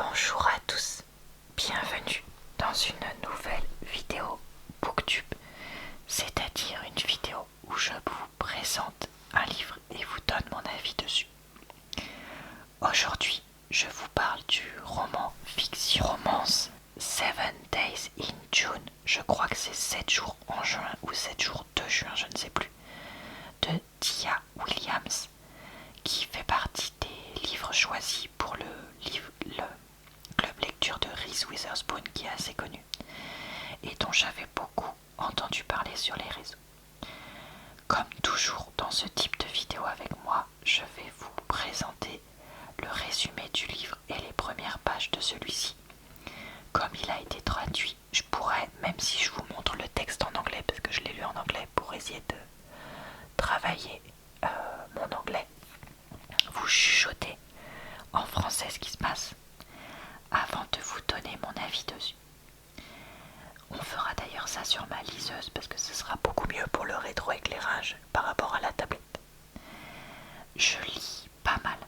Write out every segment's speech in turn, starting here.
Bonjour à tous, bienvenue dans une nouvelle vidéo Booktube, c'est-à-dire une vidéo où je vous présente un livre et vous donne mon avis dessus. Aujourd'hui, je vous parle du roman fiction romance 7 Days in June, je crois que c'est 7 jours en juin ou 7 jours de juin, je ne sais plus, de Tia Williams, qui fait partie des livres choisis pour le club lecture de Reese Witherspoon, qui est assez connu et dont j'avais beaucoup entendu parler sur les réseaux. Comme toujours dans ce type de vidéo avec moi, je vais vous présenter le résumé du livre et les premières pages de celui-ci. Comme il a été traduit, je pourrais, même si je vous montre le texte en anglais, parce que je l'ai lu en anglais pour essayer de travailler mon anglais, vous chuchoter en français ce qui se passe avant de vous donner mon avis dessus. On fera d'ailleurs ça sur ma liseuse parce que ce sera beaucoup mieux pour le rétroéclairage par rapport à la tablette. Je lis pas mal,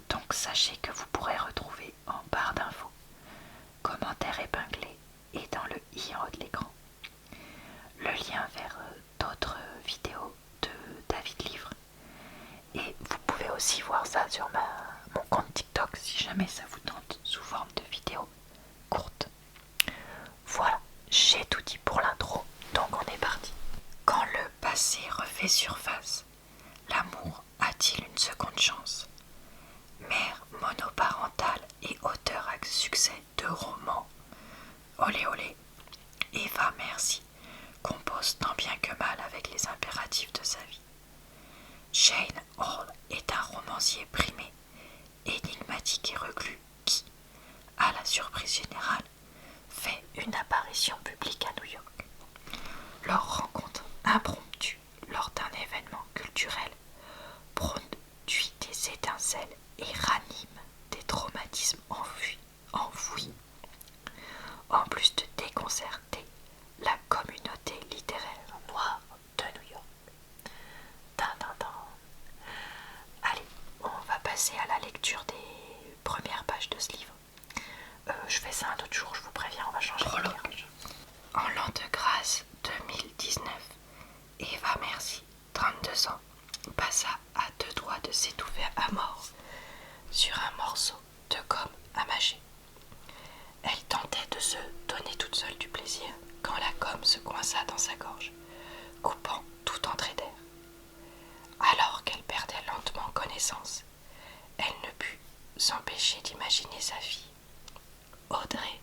donc sachez que vous pourrez retrouver en barre d'infos, commentaires épinglés et dans le i en haut de l'écran, le lien vers d'autres vidéos de David Livre. Et vous pouvez aussi voir ça sur mon compte TikTok si jamais ça vous tente, sous forme de vidéo courte. Voilà, j'ai tout dit pour l'intro, donc on est parti. Quand le passé refait surface, l'amour a-t-il une seconde chance? Mère monoparentale et auteure à succès de romans, olé olé, Eva Merci compose tant bien que mal avec les impératifs de sa vie. Jane Hall est un romancier primé, énigmatique et reclus qui, à la surprise générale, fait une apparition publique à New York. Leur rencontre impromptue lors d'un événement culturel produit des étincelles et ranime des traumatismes enfouis, en plus de déconcerter la communauté littéraire noire de New York. Allez, on va passer à la lecture des premières pages de ce livre. Je fais ça un autre jour, je vous préviens, on va changer de tirage. En l'an de grâce 2019, Eva Merci, 32 ans, passa à deux doigts de s'étouffer à mort sur un morceau de gomme à mâcher. Elle tentait de se donner toute seule du plaisir quand la gomme se coinça dans sa gorge, coupant toute entrée d'air. Alors qu'elle perdait lentement connaissance, elle ne put s'empêcher d'imaginer sa fille, Audrey,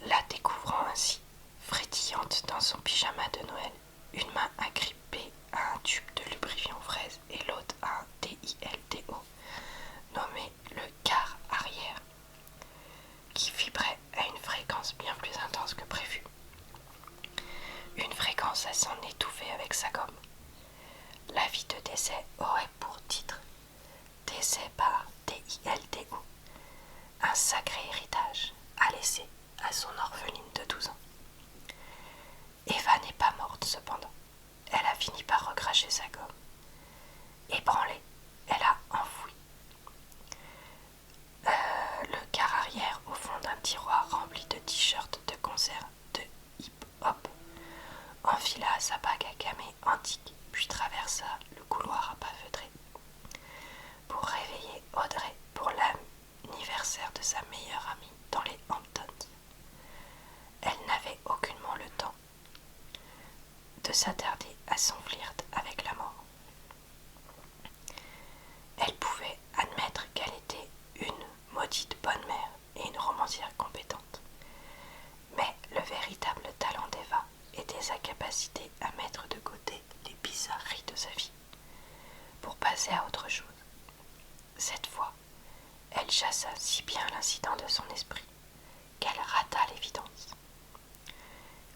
la découvrant ainsi, frétillante dans son pyjama de Noël, une main agrippée à un tube de lubrifiant fraise et l'autre à un DILDO, nommé le quart arrière, qui vibrait à une fréquence bien plus intense que prévu. Une fréquence à s'en étouffer avec sa gomme. L'avis de décès aurait pour titre « Décès par DILDO », un sacré héritage à laisser à son orpheline de 12 ans. Eva n'est pas morte cependant. Elle a fini par recracher sa gomme. Ébranlée, elle a enfoui le quart arrière au fond d'un tiroir rempli de t-shirts de concert de hip-hop, enfila sa bague à camé antique, puis traversa le couloir à pas feutrés pour réveiller Audrey pour l'anniversaire de sa meilleure amie dans les Hamptons. Elle n'avait aucunement le temps de s'attarder à son flirt avec la mort. Elle pouvait admettre qu'elle était une maudite bonne mère et une romancière compétente. Mais le véritable talent d'Eva était sa capacité à mettre de côté les bizarreries de sa vie pour passer à autre chose. Cette fois, elle chassa si bien l'incident de son esprit qu'elle rata l'évidence.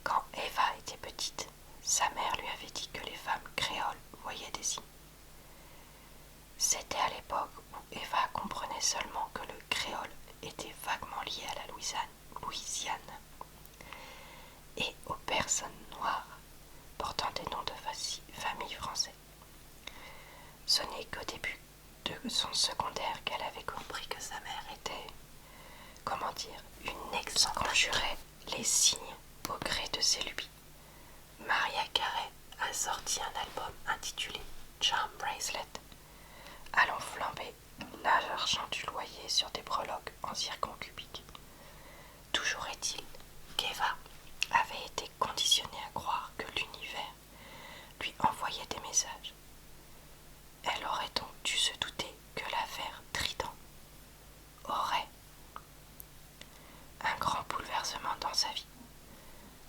Quand Eva était petite, sa mère lui avait dit que les femmes créoles voyaient des signes. C'était à l'époque où Eva comprenait seulement que le créole était vaguement lié à la Louisiane et aux personnes noires portant des noms de famille français. Ce n'est qu'au début de son secondaire qu'elle avait compris que sa mère était sortir une sans conjurer les signes au gré de ses lubies. Mariah Carey a sorti un album intitulé Charm Bracelet, allant flamber l'argent du loyer sur des breloques en zircon cubique. Toujours est-il qu'Eva avait été conditionnée à croire que l'univers lui envoyait des messages. Elle aurait donc dû se douter que l'affaire Trident aurait un grand bouleversement dans sa vie.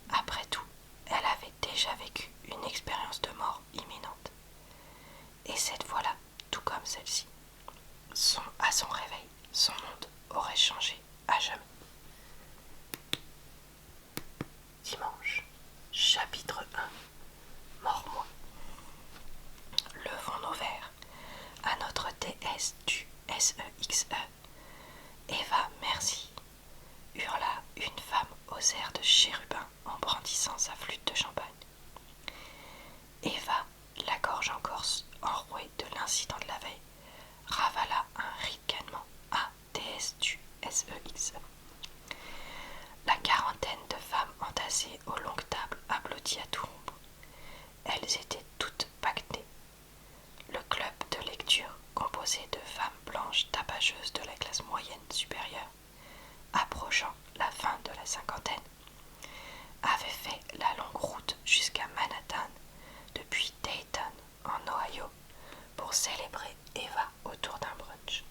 Après tout, elle avait déjà vécu une expérience de mort imminente. Et cette fois-là, tout comme celle-ci, à son réveil, son monde aurait changé à jamais. Dimanche, chapitre 1. Mors-moi. Levons nos verres à notre déesse du SEXE. Eva Merci, hurla une femme aux airs de chérubin en brandissant sa flûte de champagne. Eva, la gorge encore enrouée de l'incident de la veille, ravala un ricanement à déesse du SEXE. La quarantaine de femmes entassées aux longues tables applaudit à tout rompre. Elles étaient toutes pactées. Le club de lecture, composé de femmes blanches tapageuses de la classe moyenne supérieure, approchant la fin de la cinquantaine, avait fait la longue route jusqu'à Manhattan depuis Dayton, en Ohio, pour célébrer Eva autour d'un brunch.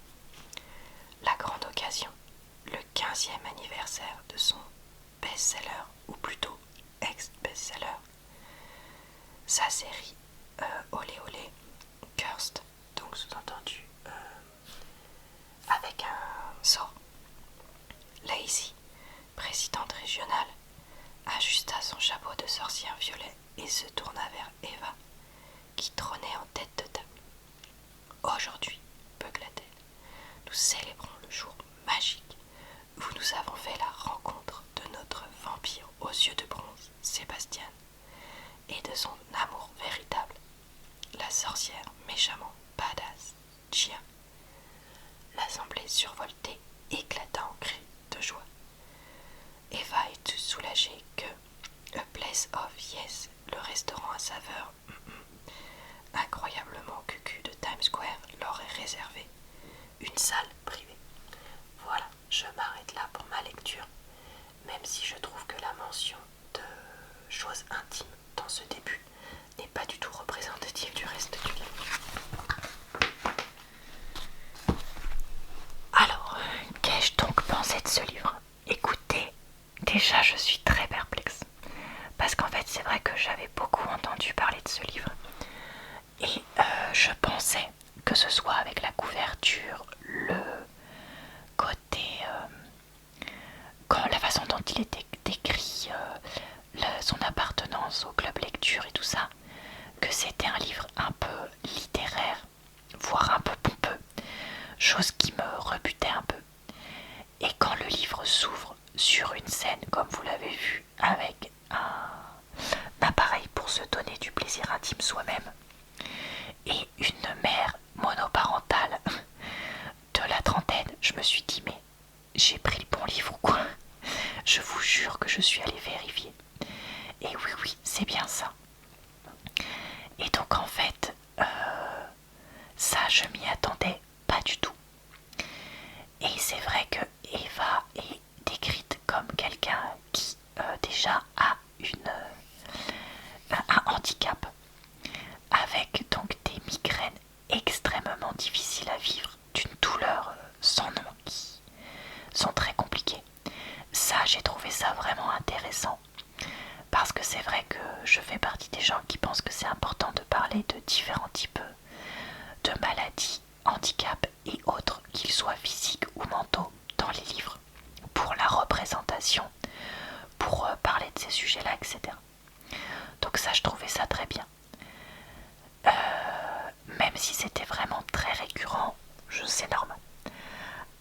La grande occasion, le 15e anniversaire de son best-seller, ou plutôt ex-best-seller, sa série Olé Olé Cursed, donc sous-entendu avec un sort. Lacey, présidente régionale, ajusta son chapeau de sorcière violet et se tourna vers Eva, qui trônait en tête de table. Aujourd'hui, beugla-t-elle, nous célébrons le jour magique où nous avons fait la rencontre de notre vampire aux yeux de bronze, Sébastien, et de son amour véritable, la sorcière méchamment badass, Gia. L'assemblée survoltée éclata en cris de joie. Eva était soulagée que A Place of Yes, le restaurant à saveur incroyablement cucu de Times Square, leur ait réservé une salle privée. Voilà, je m'arrête là pour ma lecture, même si je trouve que la mention de choses intimes dans ce début n'est pas du tout représentative du reste du livre. Alors, qu'ai-je donc pensé de ce livre? Écoutez, déjà je suis très perplexe. Parce qu'en fait, c'est vrai que j'avais beaucoup entendu parler de ce livre. Et je pensais que ce soit avec la couverture, le côté, la façon dont il était décrit, son appartenance au club lecture et tout ça, que c'était un livre un peu littéraire, voire un peu pompeux, chose qui me rebutait un peu. Et quand le livre s'ouvre sur une scène, comme vous l'avez vu, avec un appareil pour se donner du plaisir intime soi-même, et une mère monoparentale de la trentaine, je me suis dit, mais j'ai pris le bon livre ou quoi? Je vous jure que je suis allée vérifier. Et oui, c'est bien ça. Et donc en fait, ça je m'y attendais pas du tout. Et c'est vrai que Eva est décrite comme quelqu'un qui déjà a un handicap, avec donc des migraines extrêmement difficiles à vivre, d'une douleur sans nom, qui sont très compliquées. Ça, j'ai trouvé ça vraiment intéressant, parce que c'est vrai que je fais partie des gens qui pensent que c'est important de parler de différents types de maladies, handicaps et autres, qu'ils soient physiques ou mentaux, dans les livres, pour la représentation, pour parler de ces sujets-là, etc. Donc ça, je trouvais ça très bien. Même si c'était vraiment très récurrent, c'est normal.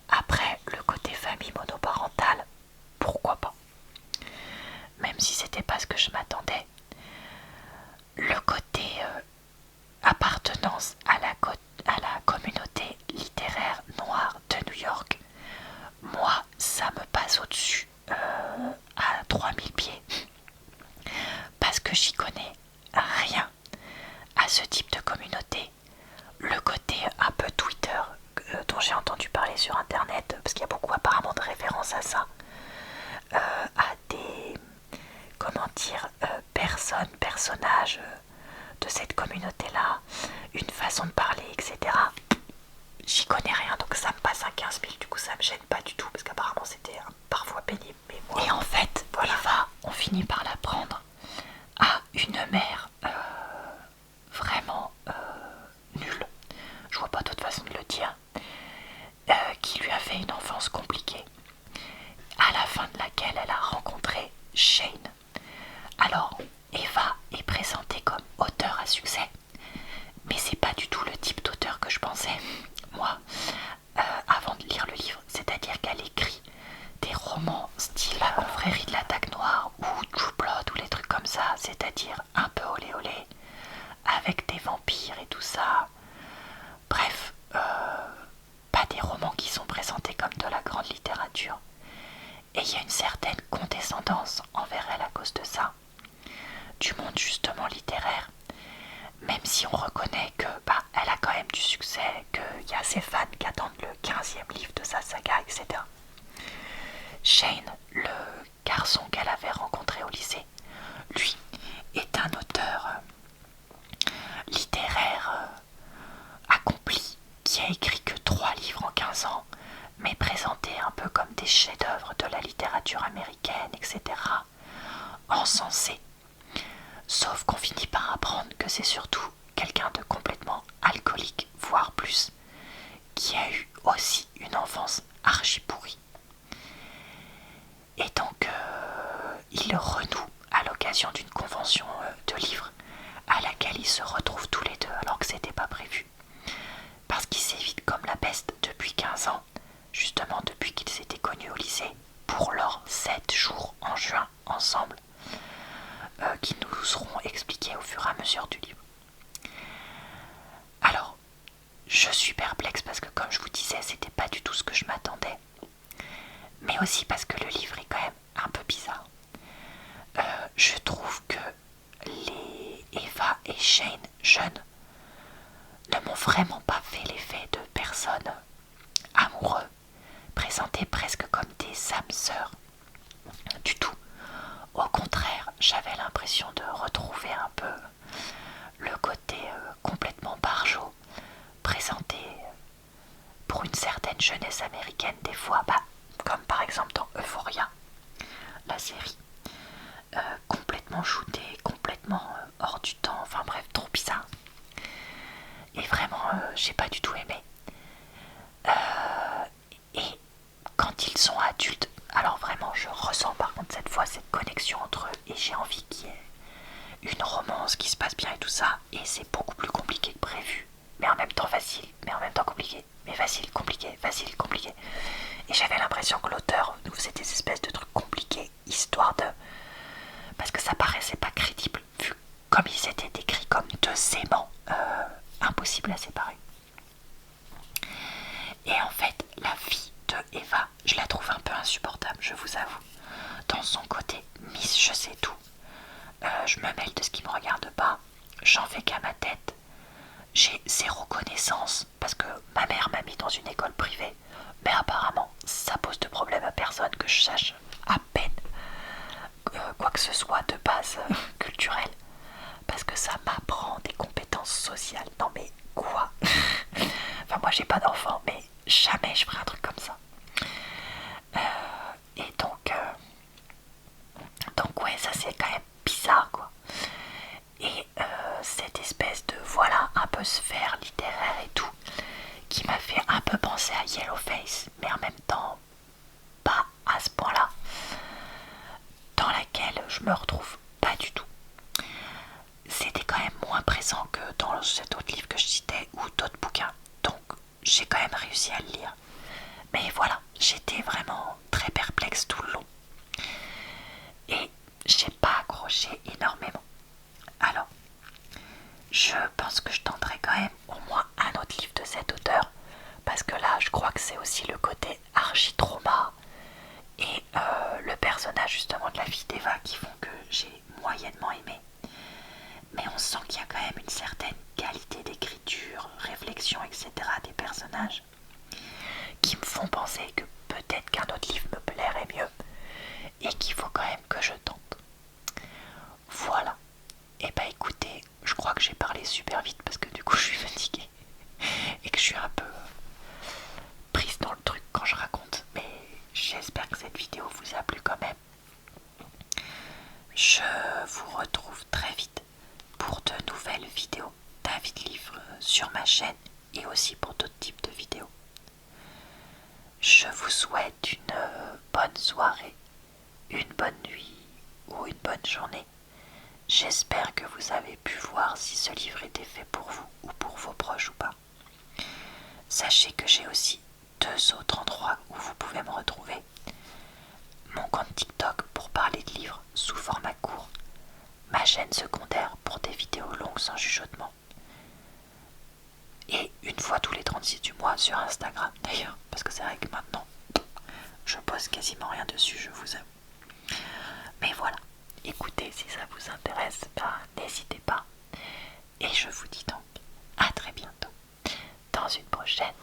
Après, le côté famille monoparentale, pourquoi pas? Même si c'était pas ce que je m'attendais. Le côté appartenance à la communauté littéraire noire de New York, moi, ça me passe sur internet, parce qu'il y a beaucoup apparemment de références à ça, à des, comment dire, personnages de cette communauté-là, une façon de parler, etc. J'y connais rien, donc ça me passe à 15 000, du coup ça me gêne pas du tout, parce qu'apparemment c'était parfois pénible. Mais moi, et en fait, voilà. Eva, on finit par l'apprendre à une mère vraiment nulle, je vois pas d'autre façon de le dire, qui lui a fait une enfance compliquée, à la fin de laquelle elle a rencontré Shane. Alors, Eva est présentée comme auteur à succès, mais c'est pas du tout le type d'auteur que je pensais, moi, avant de lire le livre. C'est-à-dire qu'elle écrit des romans style La confrérie de l'attaque noire ou True Blood ou les trucs comme ça, c'est-à-dire un peu olé olé, avec des vampires et tout ça. Bref, pas des romans qui sont présentés comme de la grande littérature. Et il y a une certaine condescendance envers elle à cause de ça, du monde justement littéraire, même si on reconnaît que elle a quand même du succès, qu'il y a ses fans qui attendent le 15e livre de sa saga, etc. Shane, le garçon qu'elle avait rencontré au lycée, lui, est un auteur littéraire accompli, qui a écrit que 3 livres en 15 ans, mais présentés un peu comme des chefs-d'œuvre de la littérature américaine, etc., encensés. Sauf qu'on finit par apprendre que c'est surtout quelqu'un de complètement alcoolique, voire plus, qui a eu aussi une enfance archi pourrie. Et donc, il renoue à l'occasion d'une convention de livres à laquelle ils se retrouvent tous les deux alors que c'était pas prévu. Parce qu'ils s'évitent comme la peste depuis 15 ans, justement depuis qu'ils s'étaient connus au lycée, pour leurs 7 jours en juin ensemble, qui nous seront expliqués au fur et à mesure du livre. Alors, je suis perplexe parce que comme je vous disais, c'était pas du tout ce que je m'attendais. Mais aussi parce que le livre est quand même un peu bizarre. Je trouve que les Eva et Shane jeunes ne m'ont vraiment pas fait l'effet de personnes amoureux, présentés presque comme des âmes sœurs. Du tout. Au contraire, j'avais l'impression de retrouver un peu le côté complètement barjot, présenté pour une certaine jeunesse américaine des fois, comme par exemple dans Euphoria, la série, complètement shootée, complètement hors du temps, enfin bref, trop bizarre. Et vraiment, j'ai pas du tout aimé. Et quand ils sont adultes, alors vraiment, je ressens par contre cette fois cette connexion entre eux et j'ai envie qu'il y ait une romance qui se passe bien et tout ça. Et c'est beaucoup plus compliqué que prévu, mais en même temps facile, mais en même temps compliqué, mais facile, compliqué, facile, compliqué. Et j'avais l'impression que l'auteur nous faisait des espèces de trucs compliqués, histoire de... Parce que ça paraissait pas crédible, vu comme ils étaient décrits comme deux aimants impossibles à séparer. Et en fait, la vie de Eva, je la trouve un peu insupportable, je vous avoue. Dans son côté Miss je sais tout, je me mêle de ce qui me regarde pas, j'en fais qu'à ma tête. J'ai zéro connaissance parce que ma mère m'a mis dans une école privée, mais apparemment ça pose de problème à personne que je sache à peine quoi que ce soit de base culturelle, parce que ça m'apprend des compétences sociales. Non mais quoi? Enfin moi j'ai pas d'enfant, mais jamais je ferai un truc comme ça. Et donc ouais, ça c'est quand même bizarre quoi. Et cette espèce de voilà un peu sphère littéraire et tout, qui m'a fait un peu penser à Yellowface, mais en même temps pas à ce point-là, dans laquelle je me retrouve pas du tout. C'était quand même moins présent que dans cet autre livre que je citais ou d'autres bouquins, donc j'ai quand même réussi à le lire. Mais voilà, j'étais vraiment très perplexe tout le long. Et j'ai pas accroché énormément. Alors, je pense que je tenterai quand même au moins un autre livre de cet auteur, parce que là, je crois que c'est aussi le côté archi-trauma et le personnage justement de la fille d'Eva qui font que j'ai moyennement aimé. Mais on sent qu'il y a quand même une certaine qualité d'écriture, réflexion, etc. des personnages qui me font vous souhaite une bonne soirée, une bonne nuit ou une bonne journée. J'espère que vous avez pu voir si ce livre était fait pour vous ou pour vos proches ou pas. Sachez que j'ai aussi 2 autres endroits où vous pouvez me retrouver. Mon compte TikTok pour parler de livres sous format court. Ma chaîne secondaire pour des vidéos longues sans chuchotement. Et une fois tous les 36 du mois sur Instagram d'ailleurs. Parce que c'est vrai que maintenant, je poste quasiment rien dessus, je vous avoue. Mais voilà, écoutez, si ça vous intéresse, n'hésitez pas. Et je vous dis donc à très bientôt dans une prochaine